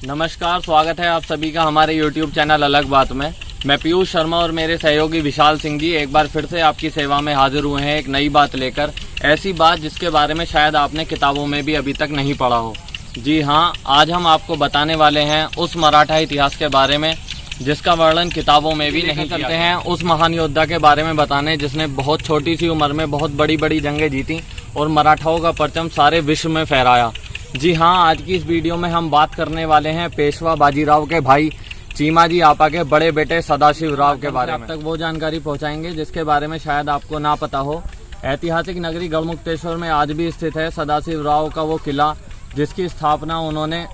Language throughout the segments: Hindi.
नमस्कार, स्वागत है आप सभी का हमारे YouTube चैनल अलग बात में। मैं पीयूष शर्मा और मेरे सहयोगी विशाल सिंह जी एक बार फिर से आपकी सेवा में हाजिर हुए हैं एक नई बात लेकर। ऐसी बात जिसके बारे में शायद आपने किताबों में भी अभी तक नहीं पढ़ा हो। जी हाँ, आज हम आपको बताने वाले हैं उस मराठा इतिहास के बारे में जिसका वर्णन किताबों में भी नहीं करते हैं। उस महान योद्धा के बारे में बताने जिसने बहुत छोटी सी उम्र में बहुत बड़ी बड़ी जंगें जीती और मराठाओं का परचम सारे विश्व में फहराया। जी हाँ, आज की इस वीडियो में हम बात करने वाले हैं पेशवा बाजीराव के भाई चीमाजी आपा के बड़े बेटे सदाशिव राव के बारे में। अब तक वो जानकारी पहुंचाएंगे जिसके बारे में शायद आपको ना पता हो। ऐतिहासिक नगरी गढ़मुक्तेश्वर में आज भी स्थित है सदाशिव राव का वो किला जिसकी स्थापना उन्होंने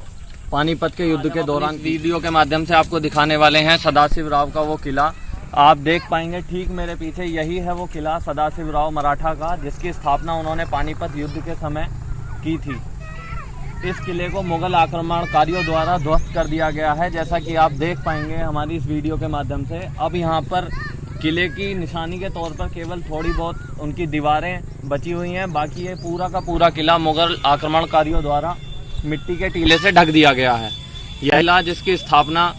पानीपत के युद्ध के दौरान। वीडियो के माध्यम से आपको दिखाने वाले हैं सदाशिव राव का वो किला। आप देख पाएंगे ठीक मेरे पीछे यही है वो किला सदाशिव राव मराठा का जिसकी स्थापना उन्होंने पानीपत युद्ध के समय की थी। इस किले को मुगल आक्रमणकारियों द्वारा ध्वस्त कर दिया गया है, जैसा कि आप देख पाएंगे हमारी इस वीडियो के माध्यम से। अब यहाँ पर किले की निशानी के तौर पर केवल थोड़ी बहुत उनकी दीवारें बची हुई हैं, बाकी ये पूरा का पूरा किला मुगल आक्रमणकारियों द्वारा मिट्टी के टीले से ढक दिया गया है। यह किला जिसकी स्थापना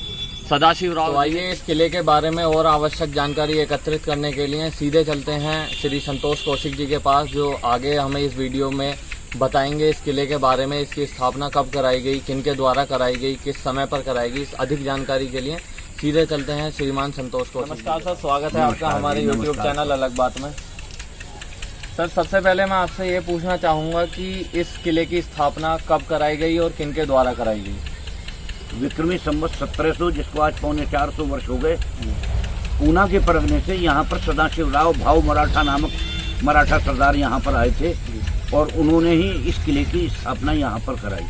सदाशिव राव। तो आइए इस किले के बारे में और आवश्यक जानकारी एकत्रित करने के लिए सीधे चलते हैं श्री संतोष कौशिक जी के पास, जो आगे हमें इस वीडियो में बताएंगे इस किले के बारे में, इसकी स्थापना कब कराई गई, किन के द्वारा कराई गई, किस समय पर कराई गई। अधिक जानकारी के लिए सीधे चलते हैं श्रीमान संतोष को। नमस्कार सर, स्वागत है आपका हमारे YouTube चैनल अलग बात में। सर, सबसे पहले मैं आपसे ये पूछना चाहूँगा कि इस किले की स्थापना कब कराई गई और किन के द्वारा कराई गई। विक्रमी संवत 1700, जिसको आज 450 वर्ष हो गए, पूना के परगने से यहाँ पर सदाशिव राव भाव मराठा नामक मराठा सरदार यहाँ पर आए थे और उन्होंने ही इस किले की स्थापना यहाँ पर कराई।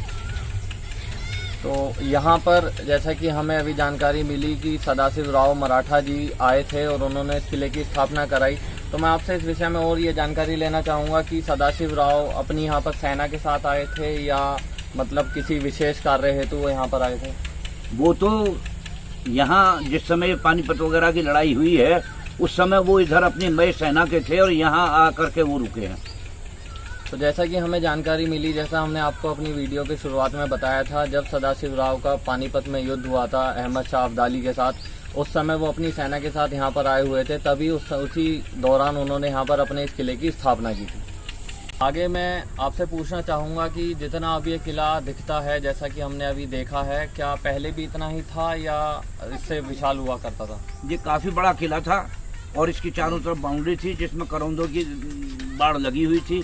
तो यहाँ पर जैसा कि हमें अभी जानकारी मिली कि सदाशिव राव मराठा जी आए थे और उन्होंने इस किले की स्थापना कराई, तो मैं आपसे इस विषय में और ये जानकारी लेना चाहूँगा कि सदाशिव राव अपनी यहाँ पर सेना के साथ आए थे या मतलब किसी विशेष कार्य हेतु वो यहाँ पर आए थे। वो तो यहाँ जिस समय पानीपत वगैरह की लड़ाई हुई है उस समय वो इधर अपनी मय सेना के थे और यहाँ आकर के वो रुके हैं। तो जैसा कि हमें जानकारी मिली, जैसा हमने आपको अपनी वीडियो की शुरुआत में बताया था, जब सदाशिव राव का पानीपत में युद्ध हुआ था अहमद शाह अब्दाली के साथ, उस समय वो अपनी सेना के साथ यहाँ पर आए हुए थे। तभी उसी दौरान उन्होंने यहाँ पर अपने इस किले की स्थापना की थी। आगे मैं आपसे पूछना चाहूँगा कि जितना अब ये किला दिखता है, जैसा कि हमने अभी देखा है, क्या पहले भी इतना ही था या इससे विशाल हुआ करता था। ये काफ़ी बड़ा किला था और इसकी चारों तरफ बाउंड्री थी जिसमें करौंदों की बाढ़ लगी हुई थी।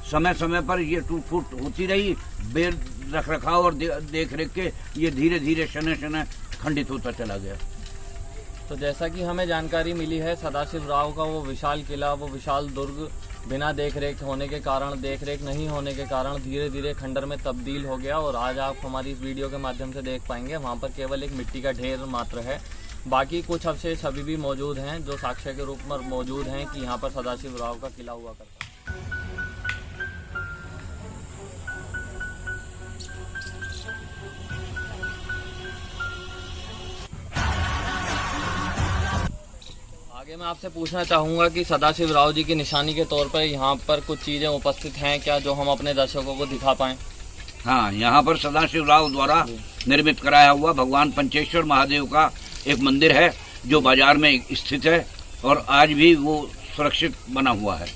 समय समय पर ये टूट फूट होती रही, बेर रख रखाव और देख रेख के ये धीरे धीरे शने शने खंडित होता चला गया। तो जैसा कि हमें जानकारी मिली है, सदाशिव राव का वो विशाल किला, वो विशाल दुर्ग बिना देख रेख होने के कारण, देख रेख नहीं होने के कारण धीरे धीरे खंडर में तब्दील हो गया। और आज आप हमारी इस वीडियो के माध्यम से देख पाएंगे वहाँ पर केवल एक मिट्टी का ढेर मात्र है, बाकी कुछ अवशेष अभी भी मौजूद हैं जो साक्ष्य के रूप में मौजूद हैं कि यहाँ पर सदाशिव राव का किला हुआ करता है। आगे मैं आपसे पूछना चाहूँगा कि सदाशिव राव जी की निशानी के तौर पर यहाँ पर कुछ चीज़ें उपस्थित हैं क्या, जो हम अपने दर्शकों को दिखा पाएँ। हाँ, यहाँ पर सदाशिव राव द्वारा निर्मित कराया हुआ भगवान पंचेश्वर महादेव का एक मंदिर है जो बाजार में स्थित है और आज भी वो सुरक्षित बना हुआ है।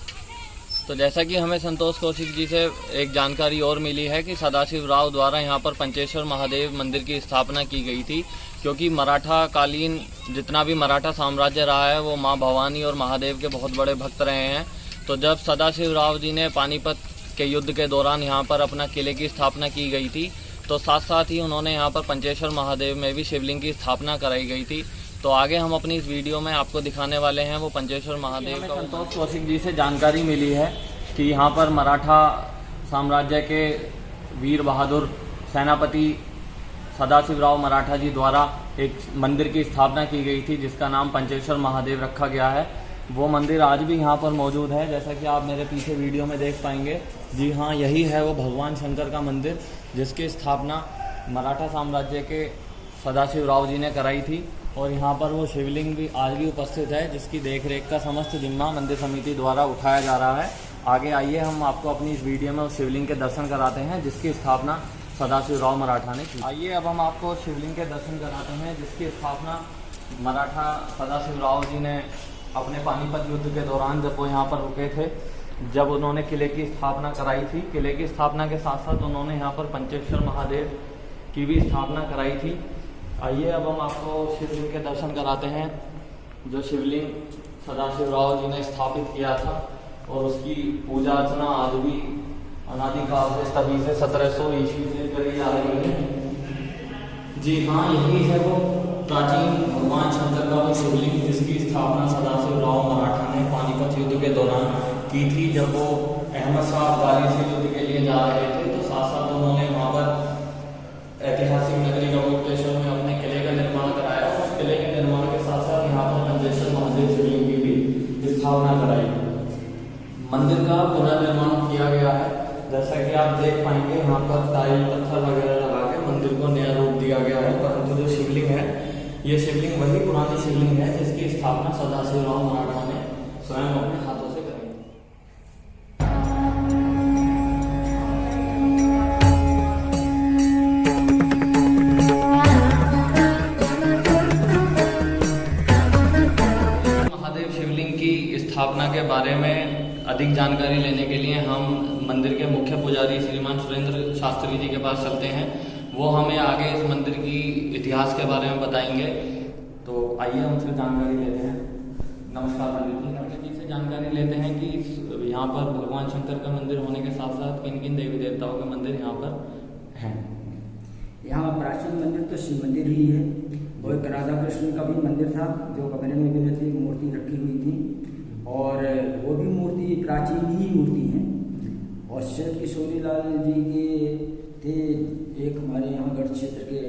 तो जैसा कि हमें संतोष कौशिक जी से एक जानकारी और मिली है कि सदाशिव राव द्वारा यहाँ पर पंचेश्वर महादेव मंदिर की स्थापना की गई थी, क्योंकि मराठा कालीन जितना भी मराठा साम्राज्य रहा है वो माँ भवानी और महादेव के बहुत बड़े भक्त रहे हैं। तो जब सदाशिव राव जी ने पानीपत के युद्ध के दौरान यहाँ पर अपना किले की स्थापना की गई थी, तो साथ साथ ही उन्होंने यहाँ पर पंचेश्वर महादेव में भी शिवलिंग की स्थापना कराई गई थी। तो आगे हम अपनी इस वीडियो में आपको दिखाने वाले हैं वो पंचेश्वर महादेव का। संतोष कौशिक जी से जानकारी मिली है कि यहाँ पर मराठा साम्राज्य के वीर बहादुर सेनापति सदाशिव राव मराठा जी द्वारा एक मंदिर की स्थापना की गई थी जिसका नाम पंचेश्वर महादेव रखा गया है। वो मंदिर आज भी यहाँ पर मौजूद है, जैसा कि आप मेरे पीछे वीडियो में देख पाएंगे। जी हाँ, यही है वो भगवान शंकर का मंदिर जिसकी स्थापना मराठा साम्राज्य के सदाशिव राव जी ने कराई थी। और यहाँ पर वो शिवलिंग भी आज भी उपस्थित है जिसकी देखरेख का समस्त जिम्मा मंदिर समिति द्वारा उठाया जा रहा है। आगे आइए हम आपको अपनी इस वीडियो में उस शिवलिंग के दर्शन कराते हैं जिसकी स्थापना सदाशिवराव मराठा ने की। आइए अब हम आपको शिवलिंग के दर्शन कराते हैं, जिसकी स्थापना मराठा सदाशिवराव जी ने अपने पानीपत युद्ध के दौरान जब वो यहाँ पर रुके थे, जब उन्होंने किले की स्थापना कराई थी। किले की स्थापना के साथ साथ उन्होंने यहाँ पर पंचेश्वर महादेव की भी स्थापना कराई थी। आइए अब हम आपको शिवलिंग के दर्शन कराते हैं, जो शिवलिंग सदाशिवराव जी ने स्थापित किया था और उसकी पूजा अर्चना आज भी अनादिकाल से तभी से 1700 ईस्वी से करी जा रही है। जी हाँ, यही है वो प्राचीन भगवान शंकर का वो शिवलिंग, जिसकी स्थापना सदाशिवराव मराठा ने पानीपत युद्ध के दौरान की थी। जब वो अहमद शाह अब्दाली से युद्ध के लिए जा रहे थे, तो साथ साथ उन्होंने वहाँ पर ऐतिहासिक नगरी गढ़मुक्तेश्वर में अपने किले का निर्माण कराया। उस किले के निर्माण के साथ साथ यहाँ पर पंचेश्वर महादेव शिवलिंग की भी स्थापना कराई। मंदिर का पुनर्निर्माण किया गया है, जैसा कि आप देख पाएंगे यहाँ पर टाइल पत्थर वगैरह लगा के मंदिर को नया रूप दिया गया है। परंतु जो शिवलिंग है, ये शिवलिंग वही पुरानी शिवलिंग है जिसकी स्थापना सदाशिवराव मराठा ने स्वयं अपने हाथों से करी। महादेव शिवलिंग की स्थापना के बारे में अधिक जानकारी लेने के लिए हम मंदिर के मुख्य पुजारी श्रीमान सुरेंद्र शास्त्री जी के पास चलते हैं। वो हमें आगे इस मंदिर की इतिहास के बारे में बताएंगे। तो आइए हमसे जानकारी लेते हैं। नमस्कार पंडित जी। पंडित जी से जानकारी लेते हैं कि यहाँ पर भगवान शंकर का मंदिर होने के साथ साथ किन किन देवी देवताओं के मंदिर यहाँ पर हैं। यहाँ प्राचीन मंदिर तो शिव मंदिर ही है, और एक राधा कृष्ण का भी मंदिर था जो कमरे में भी थी, मूर्ति रखी हुई थी, और वो भी मूर्ति प्राचीन ही मूर्ति है। और श्री किशोरी लाल जी के थे, एक हमारे यहाँ गढ़ क्षेत्र के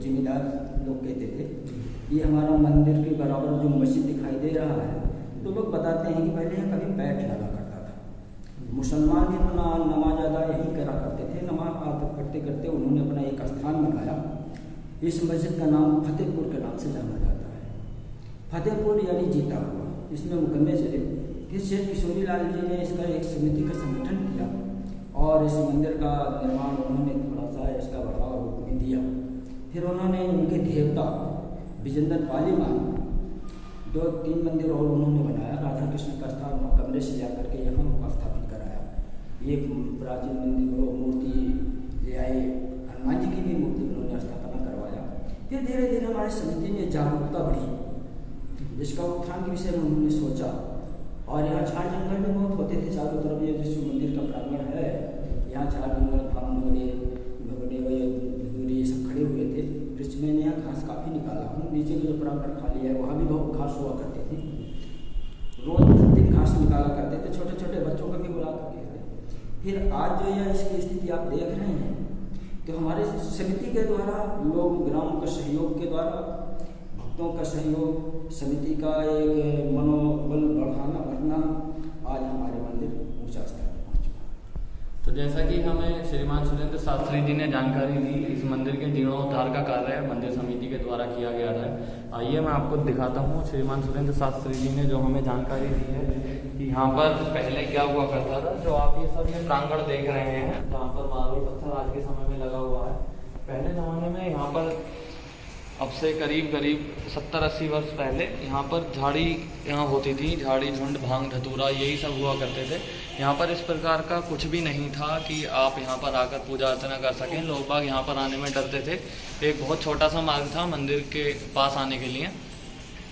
जिम्मेदार लोग कहते थे, ये हमारा मंदिर के बराबर जो मस्जिद दिखाई दे रहा है, तो लोग बताते हैं कि पहले यहाँ कभी बैठ लगा करता था। मुसलमान भी अपना नमाज अदा यहीं करा करते थे। नमाज अदा करते करते उन्होंने अपना एक स्थान बनाया। इस मस्जिद का नाम फतेहपुर के नाम से जाना जाता है। फतेहपुर यानी जीता हुआ, इसमें मुकदमे चले। फिर शेख किशोरी लाल जी ने इसका एक समिति का संगठन किया और इस मंदिर का निर्माण उन्होंने थोड़ा सा इसका बढ़ावा रूप में दिया। फिर उन्होंने उनके देवता विजेंद्र पालीमान 2-3 मंदिर और उन्होंने बनाया। राधा कृष्ण का स्थान कमरे से जा करके यहाँ स्थापित कराया। एक प्राचीन मंदिर मूर्ति ले आए, हनुमान जी की भी मूर्ति उन्होंने स्थापना करवाया। फिर धीरे धीरे हमारी समिति में जागरूकता बढ़ी, इसका उत्थान के विषय में उन्होंने सोचा। और यहाँ झाड़ जंगल में बहुत होते थे चारों तरफ। ये जो मंदिर का प्रांगण है, यहाँ झाड़ जंगल भांग भगड़े ये सब खड़े हुए थे। फिर मैंने यहाँ घास काफ़ी निकाला हूँ। नीचे का जो प्रांगण खाली है वहाँ भी बहुत घास हुआ करते थे। रोज प्रतिदिन घास निकाला करते थे, छोटे छोटे बच्चों को भी बुला करके। फिर आज जो यह इसकी स्थिति आप देख रहे हैं, तो हमारे समिति के द्वारा लोग ग्राम के सहयोग के द्वारा, भक्तों का सहयोग, समिति का एक मनोबल बढ़ना आज हमारे मंदिर ऊंचा स्तर पर पहुँच चुका। तो जैसा कि हमें श्रीमान सुरेंद्र शास्त्री जी ने जानकारी दी, इस मंदिर के जीर्णोद्धार का कार्य मंदिर समिति के द्वारा किया गया है। आइए मैं आपको दिखाता हूँ। श्रीमान सुरेंद्र शास्त्री जी ने जो हमें जानकारी दी है कि यहाँ पर पहले क्या हुआ करता था। जो आप ये सब ये प्रांगण देख रहे हैं, जहाँ पर मार्बल पत्थर आज के समय में लगा हुआ है, पहले ज़माने में यहाँ पर अब से करीब 70-80 वर्ष पहले यहाँ पर झाड़ी यहाँ होती थी। झाड़ी, झुंड, भांग, धतूरा, यही सब हुआ करते थे। यहाँ पर इस प्रकार का कुछ भी नहीं था कि आप यहाँ पर आकर पूजा अर्चना कर सकें। लोग बाग यहाँ पर आने में डरते थे। एक बहुत छोटा सा मार्ग था मंदिर के पास आने के लिए,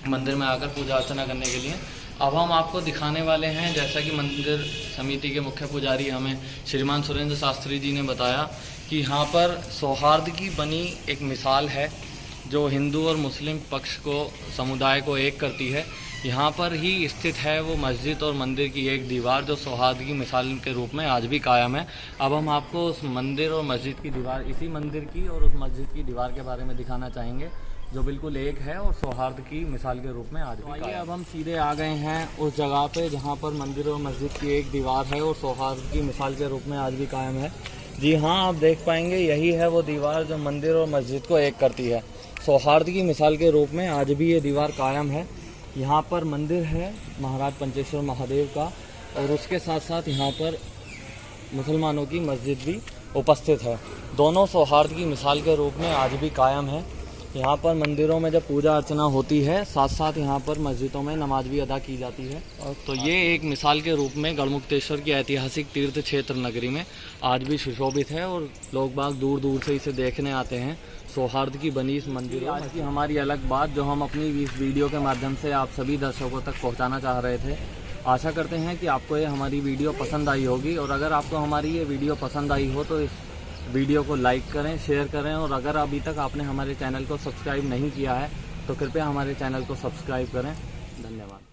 मंदिर में आकर पूजा अर्चना करने के लिए। अब हम आपको दिखाने वाले हैं, जैसा कि मंदिर समिति के मुख्य पुजारी हमें श्रीमान सुरेंद्र शास्त्री जी ने बताया, कि यहाँ पर सौहार्द की बनी एक मिसाल है जो हिंदू और मुस्लिम पक्ष को, समुदाय को एक करती है। यहाँ पर ही स्थित है वो मस्जिद और मंदिर की एक दीवार, जो सौहार्द की मिसाल के रूप में आज भी कायम है। अब हम आपको उस मंदिर और मस्जिद की दीवार, इसी मंदिर की और उस मस्जिद की दीवार के बारे में दिखाना चाहेंगे, जो बिल्कुल एक है और सौहार्द की मिसाल के रूप में आज भी कायम है। अब हम सीधे आ गए हैं उस जगह पे जहाँ पर मंदिर और मस्जिद की एक दीवार है और सौहार्द की मिसाल के रूप में आज भी कायम है। जी हाँ, आप देख पाएंगे यही है वो दीवार जो मंदिर और मस्जिद को एक करती है। सौहार्द की मिसाल के रूप में आज भी ये दीवार कायम है। यहाँ पर मंदिर है महाराज पंचेश्वर महादेव का, और उसके साथ साथ यहाँ पर मुसलमानों की मस्जिद भी उपस्थित है। दोनों सौहार्द की मिसाल के रूप में आज भी कायम है। यहाँ पर मंदिरों में जब पूजा अर्चना होती है, साथ साथ यहाँ पर मस्जिदों में नमाज भी अदा की जाती है। तो ये एक मिसाल के रूप में गढ़मुक्तेश्वर की ऐतिहासिक तीर्थ क्षेत्र नगरी में आज भी सुशोभित है और लोग बाग दूर दूर से इसे देखने आते हैं। सौहार्द की बनी इस मंदिर आज की हमारी अलग बात जो हम अपनी इस वीडियो के माध्यम से आप सभी दर्शकों तक पहुँचाना चाह रहे थे। आशा करते हैं कि आपको ये हमारी वीडियो पसंद आई होगी, और अगर आपको हमारी ये वीडियो पसंद आई हो तो इस वीडियो को लाइक करें, शेयर करें, और अगर अभी तक आपने हमारे चैनल को सब्सक्राइब नहीं किया है तो कृपया हमारे चैनल को सब्सक्राइब करें। धन्यवाद।